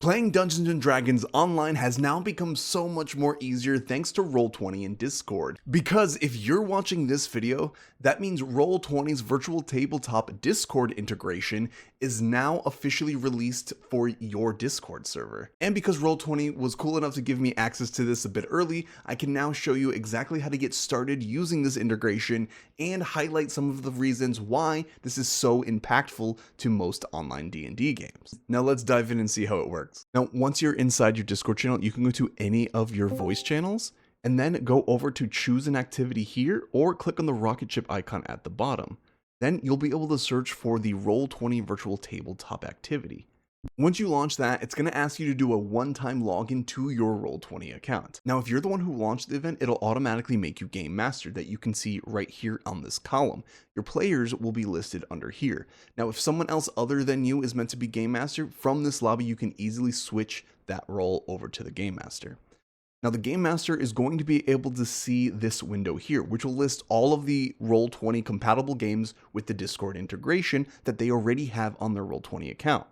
Playing Dungeons & Dragons online has now become so much more easier thanks to Roll20 and Discord. Because if you're watching this video, that means Roll20's virtual tabletop Discord integration is now officially released for your Discord server. And because Roll20 was cool enough to give me access to this a bit early, I can now show you exactly how to get started using this integration and highlight some of the reasons why this is so impactful to most online D&D games. Now let's dive in and see how it works. Now, once you're inside your Discord channel, you can go to any of your voice channels and then go over to choose an activity here or click on the rocket ship icon at the bottom. Then you'll be able to search for the Roll20 virtual tabletop activity. Once you launch that, it's going to ask you to do a one-time login to your Roll20 account. Now, if you're the one who launched the event, it'll automatically make you Game Master that you can see right here on this column. Your players will be listed under here. Now, if someone else other than you is meant to be Game Master, from this lobby, you can easily switch that role over to the Game Master. Now, the Game Master is going to be able to see this window here, which will list all of the Roll20 compatible games with the Discord integration that they already have on their Roll20 account.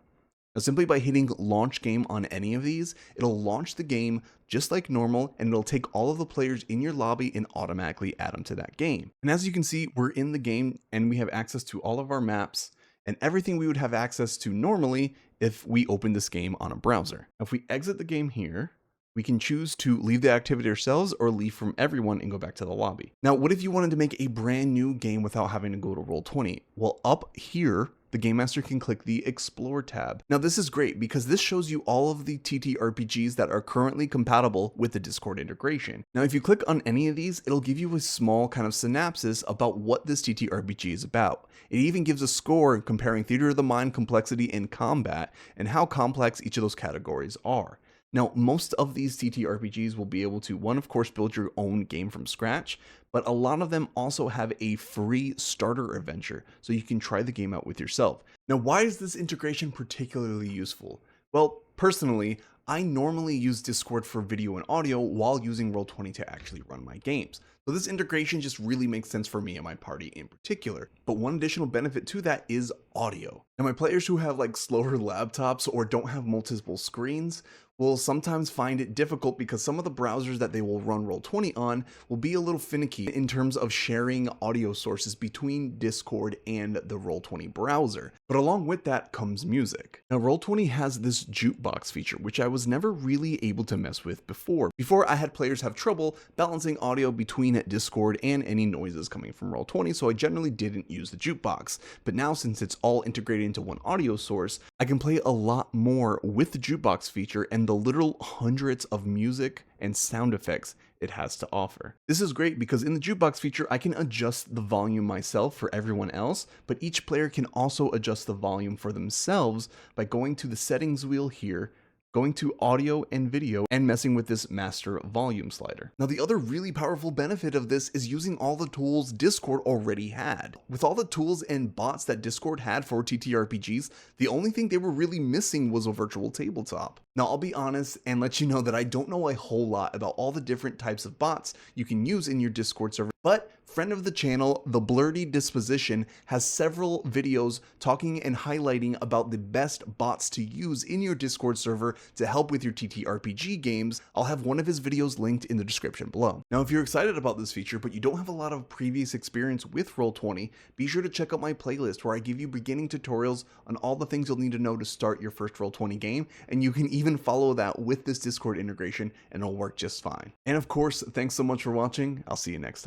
Now, simply by hitting launch game on any of these, it'll launch the game just like normal, and it'll take all of the players in your lobby and automatically add them to that game. And as you can see, we're in the game and we have access to all of our maps and everything we would have access to normally if we opened this game on a browser. Now, if we exit the game here, we can choose to leave the activity ourselves or leave from everyone and go back to the lobby. Now, what if you wanted to make a brand new game without having to go to Roll20? Well, up here, the Game Master can click the Explore tab. Now, this is great because this shows you all of the TTRPGs that are currently compatible with the Discord integration. Now, if you click on any of these, it'll give you a small kind of synopsis about what this TTRPG is about. It even gives a score comparing theater of the mind, complexity, and combat, and how complex each of those categories are. Now, most of these TTRPGs will be able to, one, of course, build your own game from scratch, but a lot of them also have a free starter adventure, so you can try the game out with yourself. Now, why is this integration particularly useful? Well, personally, I normally use Discord for video and audio while using Roll20 to actually run my games. So this integration just really makes sense for me and my party in particular. But one additional benefit to that is audio. Now, my players who have like slower laptops or don't have multiple screens will sometimes find it difficult because some of the browsers that they will run Roll20 on will be a little finicky in terms of sharing audio sources between Discord and the Roll20 browser. But along with that comes music. Now, Roll20 has this jukebox feature, which I was never really able to mess with before. Before, I had players have trouble balancing audio between Discord and any noises coming from Roll20, so I generally didn't use the jukebox. But now, since it's all integrated into one audio source, I can play a lot more with the jukebox feature and the literal hundreds of music and sound effects it has to offer. This is great because in the jukebox feature, I can adjust the volume myself for everyone else, but each player can also adjust the volume for themselves by going to the settings wheel here, going to audio and video, and messing with this master volume slider. Now, the other really powerful benefit of this is using all the tools Discord already had. With all the tools and bots that Discord had for TTRPGs, the only thing they were really missing was a virtual tabletop. Now, I'll be honest and let you know that I don't know a whole lot about all the different types of bots you can use in your Discord server, but friend of the channel, The Blurty Disposition, has several videos talking and highlighting about the best bots to use in your Discord server to help with your TTRPG games. I'll have one of his videos linked in the description below. Now, if you're excited about this feature, but you don't have a lot of previous experience with Roll20, be sure to check out my playlist where I give you beginning tutorials on all the things you'll need to know to start your first Roll20 game, and you can even follow that with this Discord integration and it'll work just fine. And of course, thanks so much for watching. I'll see you next time.